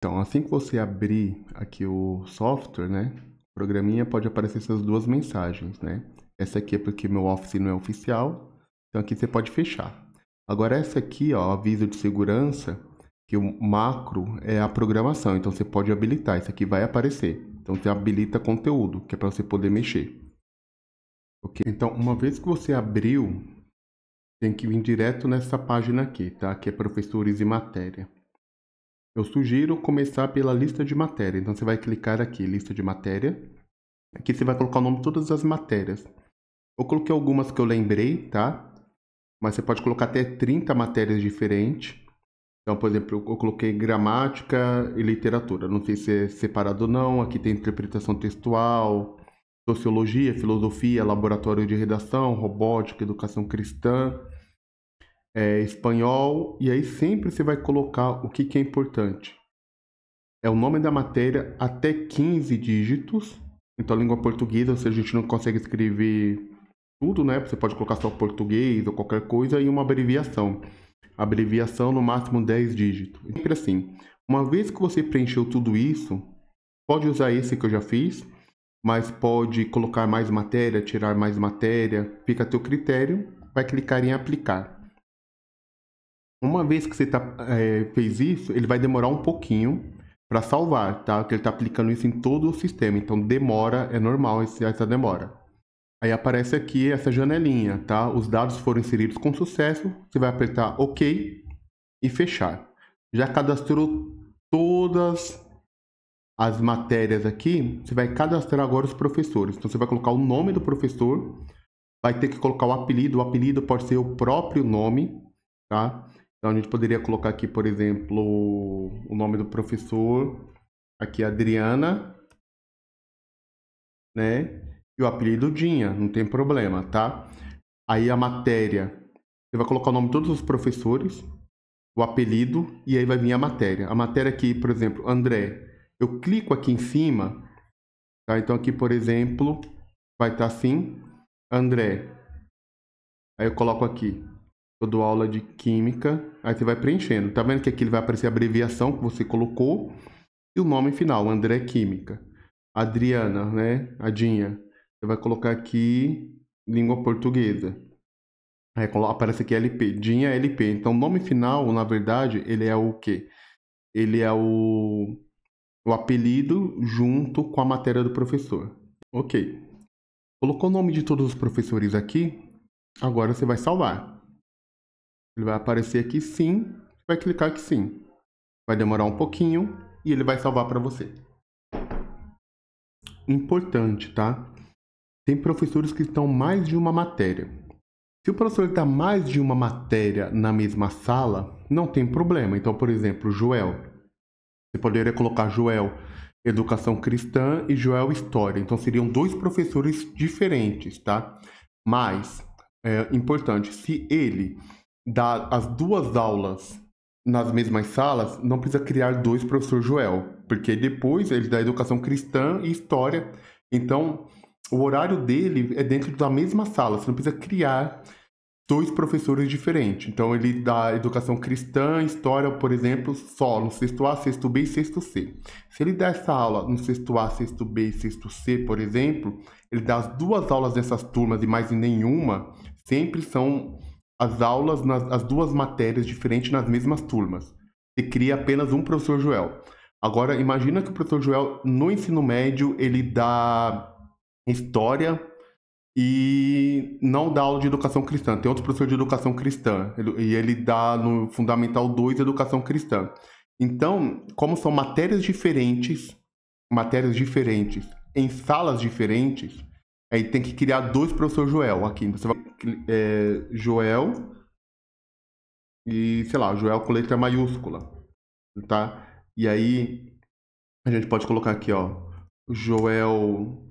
Então, assim que você abrir aqui o software, né, o programinha, pode aparecer essas duas mensagens, né? Essa aqui é porque meu Office não é oficial, então aqui você pode fechar. Agora essa aqui, ó, aviso de segurança, que o macro é a programação, então você pode habilitar, isso aqui vai aparecer. Então você habilita conteúdo, que é para você poder mexer. Ok? Então, uma vez que você abriu, tem que vir direto nessa página aqui, tá? Que é professores e matéria. Eu sugiro começar pela lista de matéria. Então você vai clicar aqui, lista de matéria. Aqui você vai colocar o nome de todas as matérias. Eu coloquei algumas que eu lembrei, tá? Mas você pode colocar até 30 matérias diferentes. Então, por exemplo, eu coloquei gramática e literatura. Não sei se é separado ou não. Aqui tem interpretação textual, sociologia, filosofia, laboratório de redação, robótica, educação cristã, espanhol. E aí sempre você vai colocar o que é importante. É o nome da matéria até 15 dígitos. Então, língua portuguesa, se a gente não consegue escrever tudo, né? Você pode colocar só português ou qualquer coisa e uma abreviação. Abreviação no máximo 10 dígitos. Sempre assim. Uma vez que você preencheu tudo isso, pode usar esse que eu já fiz, mas pode colocar mais matéria, tirar mais matéria, fica a teu critério, vai clicar em aplicar. Uma vez que você fez isso, ele vai demorar um pouquinho para salvar, tá? Porque ele está aplicando isso em todo o sistema, então demora, é normal essa demora. Aí aparece aqui essa janelinha, tá? Os dados foram inseridos com sucesso, você vai apertar OK e fechar. Já cadastrou todas as matérias aqui, você vai cadastrar agora os professores. Então você vai colocar o nome do professor, vai ter que colocar o apelido pode ser o próprio nome, tá? Então a gente poderia colocar aqui, por exemplo, o nome do professor, aqui Adriana, né? E o apelido Dinha, não tem problema, tá? Aí a matéria, você vai colocar o nome de todos os professores, o apelido e aí vai vir a matéria. A matéria aqui, por exemplo, André, eu clico aqui em cima, tá? Então aqui, por exemplo, vai estar assim, André. Aí eu coloco aqui, eu dou aula de química, aí você vai preenchendo. Tá vendo que aqui ele vai aparecer a abreviação que você colocou e o nome final, André Química. Adriana, né? Adinha. Você vai colocar aqui língua portuguesa. Aí aparece aqui LP, Dinha LP. Então o nome final, na verdade, ele é o quê? Ele é o apelido junto com a matéria do professor. Ok. Colocou o nome de todos os professores aqui, agora você vai salvar. Ele vai aparecer aqui sim, vai clicar aqui sim. Vai demorar um pouquinho e ele vai salvar para você. Importante, tá? Tem professores que estão mais de uma matéria. Se o professor está mais de uma matéria na mesma sala, não tem problema. Então, por exemplo, Joel. Você poderia colocar Joel Educação Cristã e Joel História. Então, seriam dois professores diferentes, tá? Mas, é importante, se ele dá as duas aulas nas mesmas salas, não precisa criar dois professores Joel, porque depois ele dá Educação Cristã e História. Então, o horário dele é dentro da mesma sala, você não precisa criar dois professores diferentes. Então, ele dá educação cristã, história, por exemplo, só no sexto A, sexto B e sexto C. Se ele dá essa aula no sexto A, sexto B e sexto C, por exemplo, ele dá as duas aulas dessas turmas e mais nenhuma, sempre são as aulas, as duas matérias diferentes nas mesmas turmas. Você cria apenas um professor Joel. Agora, imagina que o professor Joel, no ensino médio, ele dá história e não dá aula de educação cristã. Tem outro professor de educação cristã, e ele dá no Fundamental 2 educação cristã. Então, como são matérias diferentes, em salas diferentes, aí tem que criar dois professores Joel aqui. Você vai Joel e, sei lá, Joel com letra maiúscula, tá? E aí a gente pode colocar aqui, ó, Joel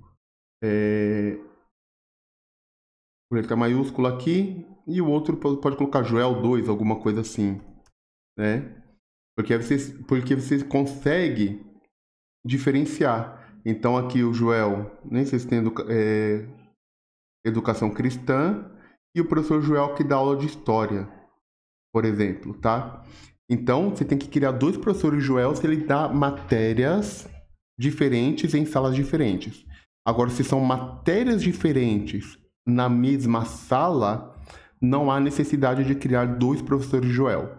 com letra maiúscula aqui, e o outro pode colocar Joel 2, alguma coisa assim, né? Porque você consegue diferenciar. Então aqui o Joel, nem sei se tem educação cristã, e o professor Joel que dá aula de história, por exemplo, tá? Então, você tem que criar 2 professores Joel se ele dá matérias diferentes em salas diferentes. Agora, se são matérias diferentes na mesma sala, não há necessidade de criar 2 professores Joel.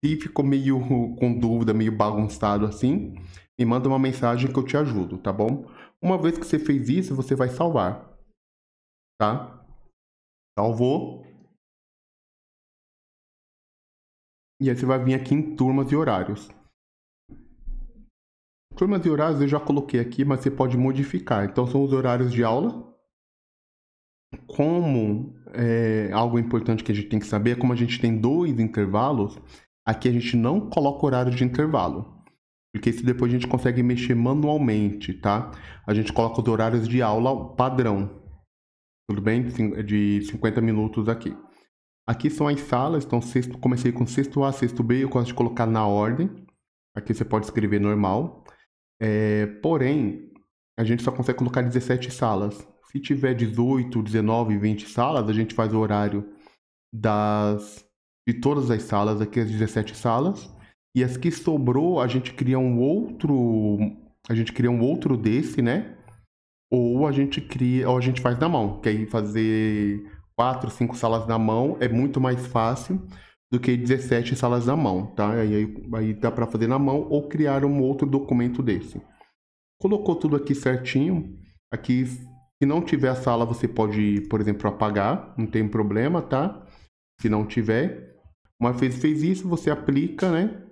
Se ficou meio com dúvida, meio bagunçado assim, me manda uma mensagem que eu te ajudo, tá bom? Uma vez que você fez isso, você vai salvar, tá? Salvou. E aí você vai vir aqui em turmas e horários. Turmas e horários eu já coloquei aqui, mas você pode modificar. Então são os horários de aula. Como algo importante que a gente tem que saber, como a gente tem 2 intervalos, aqui a gente não coloca horário de intervalo. Porque isso depois a gente consegue mexer manualmente, tá? A gente coloca os horários de aula padrão. Tudo bem? De 50 minutos aqui. Aqui são as salas, então comecei com sexto A, sexto B, eu gosto de colocar na ordem. Aqui você pode escrever normal. Porém, a gente só consegue colocar 17 salas. Se tiver 18, 19, 20 salas, a gente faz o horário de todas as salas, aqui as 17 salas. E as que sobrou, a gente cria um outro desse, né? Ou a gente faz na mão, que aí fazer 4, 5 salas na mão é muito mais fácil do que 17 salas na mão, tá? Aí dá para fazer na mão ou criar um outro documento desse. Colocou tudo aqui certinho. Aqui, se não tiver a sala, você pode, por exemplo, apagar, não tem problema, tá? Se não tiver. Uma vez fez isso, você aplica, né?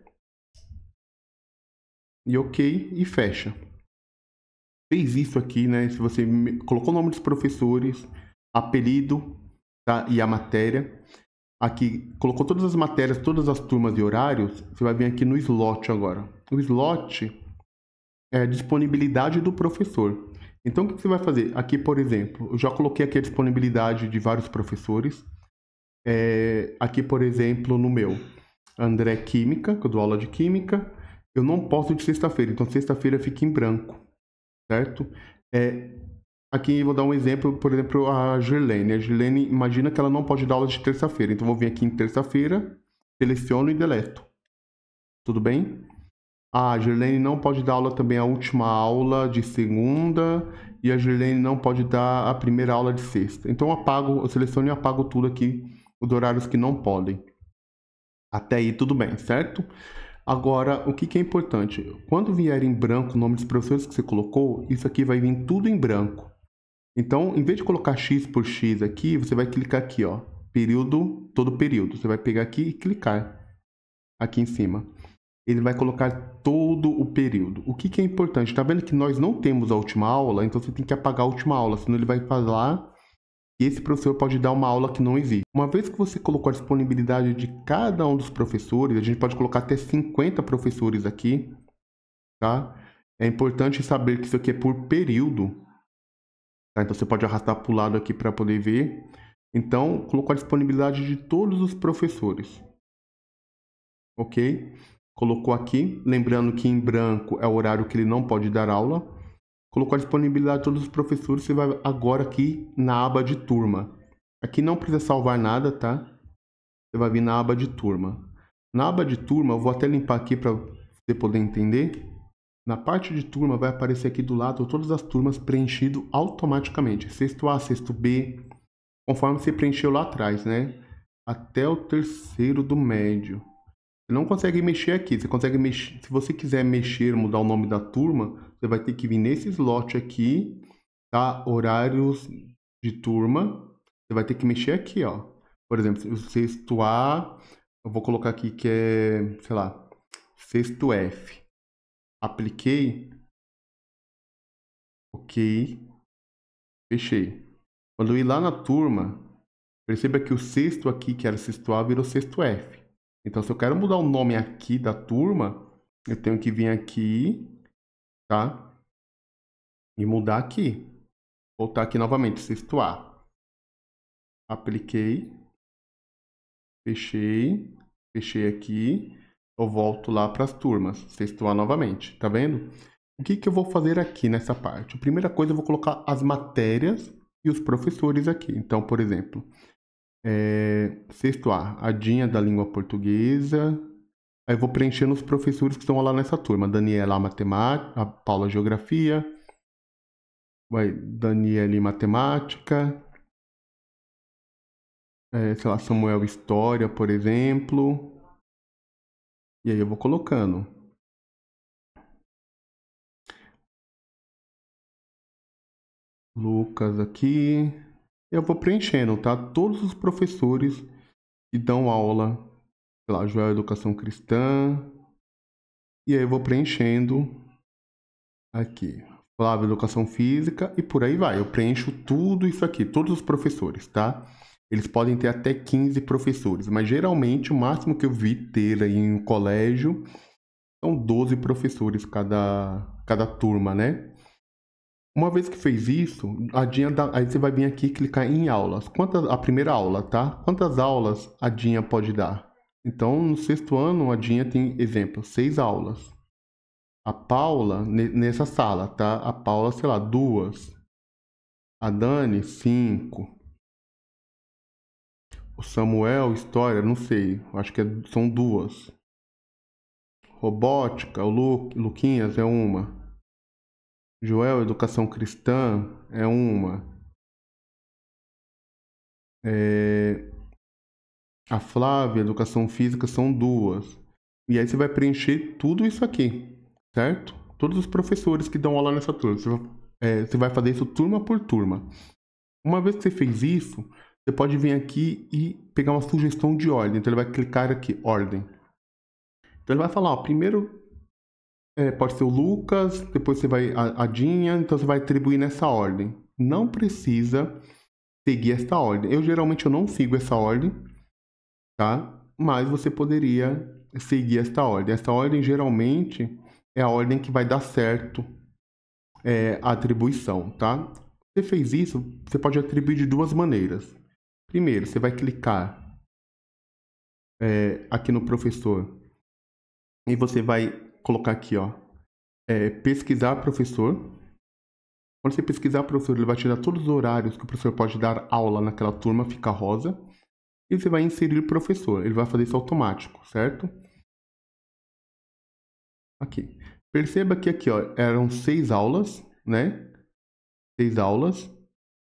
E ok, e fecha. Fez isso aqui, né? Se você colocou o nome dos professores, apelido, tá? E a matéria. Aqui, colocou todas as matérias, todas as turmas e horários, você vai vir aqui no slot agora. O slot é a disponibilidade do professor. Então, o que você vai fazer? Aqui, por exemplo, eu já coloquei aqui a disponibilidade de vários professores. Aqui, por exemplo, no meu, André Química, que eu dou aula de Química. Eu não posso de sexta-feira, então sexta-feira fica em branco, certo? Aqui eu vou dar um exemplo, por exemplo, a Girlene. A Girlene, imagina que ela não pode dar aula de terça-feira. Então, eu vou vir aqui em terça-feira, seleciono e deleto. Tudo bem? A Girlene não pode dar aula também a última aula de segunda. E a Girlene não pode dar a primeira aula de sexta. Então, eu seleciono e apago tudo aqui, os horários que não podem. Até aí, tudo bem, certo? Agora, o que é importante? Quando vier em branco o nome dos professores que você colocou, isso aqui vai vir tudo em branco. Então, em vez de colocar X por X aqui, você vai clicar aqui, ó, período, todo período. Você vai pegar aqui e clicar aqui em cima. Ele vai colocar todo o período. O que é importante? Tá vendo que nós não temos a última aula? Então, você tem que apagar a última aula, senão ele vai falar que esse professor pode dar uma aula que não existe. Uma vez que você colocou a disponibilidade de cada um dos professores, a gente pode colocar até 50 professores aqui, tá? É importante saber que isso aqui é por período. Tá? Então, você pode arrastar para o lado aqui para poder ver. Então, colocou a disponibilidade de todos os professores. Ok? Colocou aqui. Lembrando que em branco é o horário que ele não pode dar aula. Colocou a disponibilidade de todos os professores. Você vai agora aqui na aba de turma. Aqui não precisa salvar nada, tá? Você vai vir na aba de turma. Na aba de turma, eu vou até limpar aqui para você poder entender. Na parte de turma vai aparecer aqui do lado todas as turmas preenchido automaticamente. Sexto A, sexto B, conforme você preencheu lá atrás, né? Até o terceiro do médio. Você não consegue mexer aqui. Você consegue mexer. Se você quiser mexer, mudar o nome da turma, você vai ter que vir nesse slot aqui, tá? Horários de turma. Você vai ter que mexer aqui, ó. Por exemplo, o sexto A, eu vou colocar aqui que é, sei lá, sexto F. Apliquei. Ok. Fechei. Quando eu ir lá na turma, perceba que o sexto aqui, que era sexto A, virou sexto F. Então, se eu quero mudar o nome aqui da turma, eu tenho que vir aqui, tá? E mudar aqui. Voltar aqui novamente, sexto A. Apliquei. Fechei. Fechei aqui. Eu volto lá para as turmas. Sexto A novamente. Tá vendo? O que eu vou fazer aqui nessa parte? A primeira coisa, eu vou colocar as matérias e os professores aqui. Então, por exemplo, sexto A, a Dinha da língua portuguesa. Aí eu vou preenchendo os professores que estão lá nessa turma. Daniela, matemática, a Paula, geografia. Vai, Daniele, matemática. Sei lá, Samuel, história, por exemplo. E aí eu vou colocando. Lucas aqui. Eu vou preenchendo, tá? Todos os professores que dão aula, sei lá, Joel Educação Cristã. E aí eu vou preenchendo aqui. Flávio Educação Física e por aí vai. Eu preencho tudo isso aqui, todos os professores, tá? Eles podem ter até 15 professores, mas geralmente o máximo que eu vi ter aí em um colégio são 12 professores cada turma, né? Uma vez que fez isso, aí você vai vir aqui e clicar em aulas. A primeira aula, tá? Quantas aulas a Dinha pode dar? Então, no sexto ano, a Dinha tem, exemplo, 6 aulas. A Paula, nessa sala, tá? A Paula, sei lá, 2. A Dani, 5. O Samuel, história, não sei. Acho que são 2. Robótica, o Luquinhas é 1. Joel, educação cristã, é 1. A Flávia, educação física, são 2. E aí você vai preencher tudo isso aqui, certo? Todos os professores que dão aula nessa turma. Você vai fazer isso turma por turma. Uma vez que você fez isso, você pode vir aqui e pegar uma sugestão de ordem. Então ele vai clicar aqui, ordem. Então ele vai falar, ó, primeiro pode ser o Lucas, depois você vai a Dinha, então você vai atribuir nessa ordem. Não precisa seguir essa ordem. Eu geralmente não sigo essa ordem, tá? Mas você poderia seguir esta ordem. Esta ordem geralmente é a ordem que vai dar certo a atribuição, tá? Você fez isso, você pode atribuir de duas maneiras. Primeiro, você vai clicar aqui no professor e você vai colocar aqui, ó, pesquisar professor. Quando você pesquisar professor, ele vai te dar todos os horários que o professor pode dar aula naquela turma, fica rosa. E você vai inserir professor, ele vai fazer isso automático, certo? Aqui. Perceba que aqui, ó, eram 6 aulas, né? 6 aulas.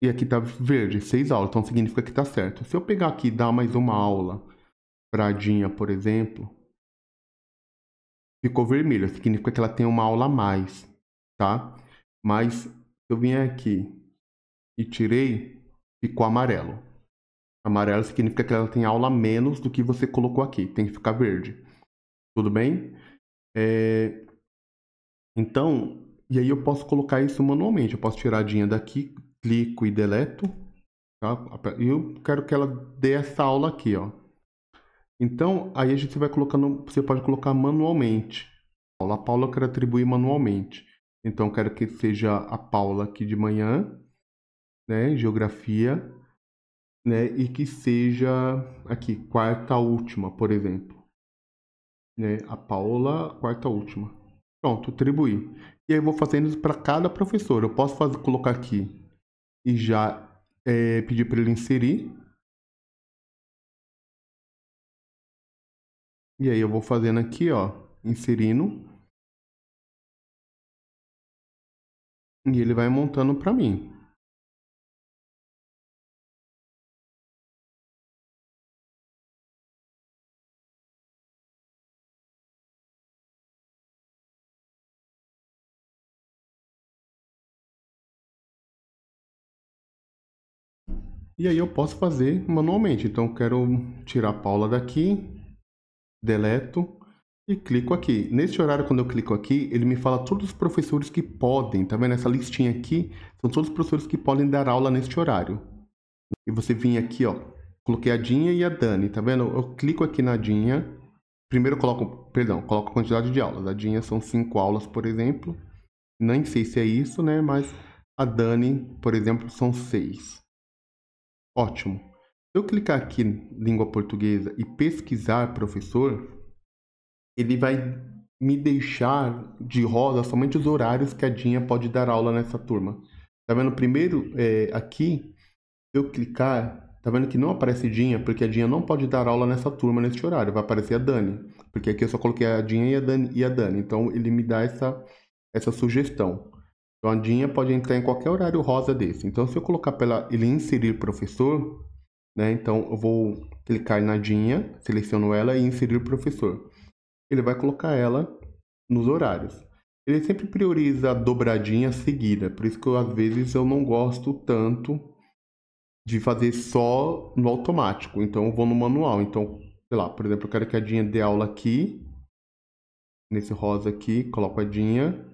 E aqui tá verde, 6 aulas, então significa que tá certo. Se eu pegar aqui e dar mais uma aula pra Dinha, por exemplo, ficou vermelho, significa que ela tem uma aula a mais, tá? Mas se eu vier aqui e tirei, ficou amarelo. Amarelo significa que ela tem aula a menos do que você colocou aqui, tem que ficar verde. Tudo bem? Então, e aí eu posso colocar isso manualmente. Eu posso tirar a Dinha daqui, clico e deleto. Tá? E eu quero que ela dê essa aula aqui, ó. Então, aí a gente vai colocando, você pode colocar manualmente. A Paula eu quero atribuir manualmente. Então, eu quero que seja a Paula aqui de manhã, né, geografia, né, e que seja aqui, quarta última, por exemplo. Né, a Paula, quarta última. Pronto, atribuir. E aí eu vou fazendo isso para cada professor. Eu posso colocar aqui e já pedir para ele inserir. E aí eu vou fazendo aqui, ó, inserindo. E ele vai montando para mim. E aí eu posso fazer manualmente. Então eu quero tirar a Paula daqui, deleto e clico aqui. Nesse horário, quando eu clico aqui, ele me fala todos os professores que podem. Tá vendo essa listinha aqui? São todos os professores que podem dar aula neste horário. E você vem aqui, ó, coloquei a Dinha e a Dani, tá vendo? Eu clico aqui na Dinha. Primeiro eu coloco a quantidade de aulas. A Dinha são 5 aulas, por exemplo. Nem sei se é isso, né? Mas a Dani, por exemplo, são 6. Ótimo. Se eu clicar aqui em língua portuguesa e pesquisar professor, ele vai me deixar de rosa somente os horários que a Dinha pode dar aula nessa turma. Tá vendo? Primeiro, aqui, se eu clicar, Tá vendo que não aparece Dinha? Porque a Dinha não pode dar aula nessa turma, neste horário. Vai aparecer a Dani. Porque aqui eu só coloquei a Dinha e a Dani. Então, ele me dá essa sugestão. Então, a Dinha pode entrar em qualquer horário rosa desse. Então, se eu colocar para ele inserir professor, né? Então, eu vou clicar na Dinha, seleciono ela e inserir professor. Ele vai colocar ela nos horários. Ele sempre prioriza a dobradinha seguida. Por isso que, às vezes, eu não gosto tanto de fazer só no automático. Então, eu vou no manual. Então, sei lá, por exemplo, eu quero que a Dinha dê aula aqui, nesse rosa aqui, coloco a Dinha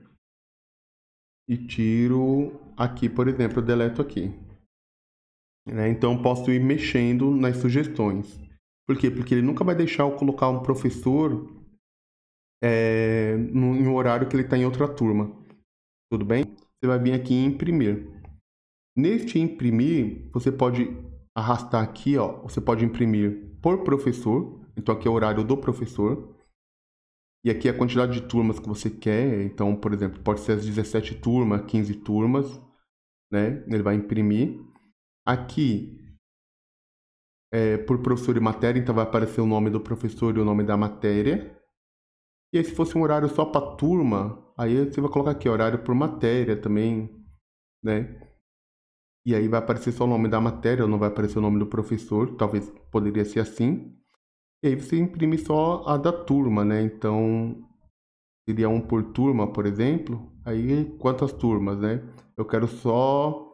e tiro aqui, por exemplo, eu deleto aqui. Né? Então, eu posso ir mexendo nas sugestões. Por quê? Porque ele nunca vai deixar eu colocar um professor em um horário que ele está em outra turma. Tudo bem? Você vai vir aqui em imprimir. Neste imprimir, você pode arrastar aqui, ó, você pode imprimir por professor, então aqui é o horário do professor, e aqui é a quantidade de turmas que você quer, então, por exemplo, pode ser as 17 turmas, 15 turmas, né, ele vai imprimir. Aqui, por professor e matéria, então vai aparecer o nome do professor e o nome da matéria, e aí se fosse um horário só para turma, aí você vai colocar aqui, horário por matéria também, né, e aí vai aparecer só o nome da matéria, não vai aparecer o nome do professor, talvez poderia ser assim. E aí você imprime só a da turma, né? Então, seria um por turma, por exemplo. Aí, quantas turmas, né? Eu quero só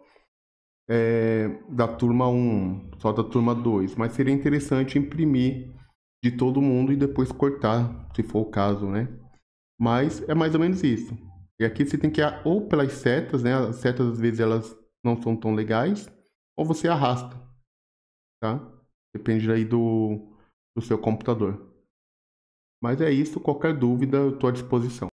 da turma 1, só da turma 2. Mas seria interessante imprimir de todo mundo e depois cortar, se for o caso, né? Mas é mais ou menos isso. E aqui você tem que ir ou pelas setas, né? As setas, às vezes, elas não são tão legais, ou você arrasta, tá? Depende aí do seu computador. Mas é isso, qualquer dúvida eu estou à disposição.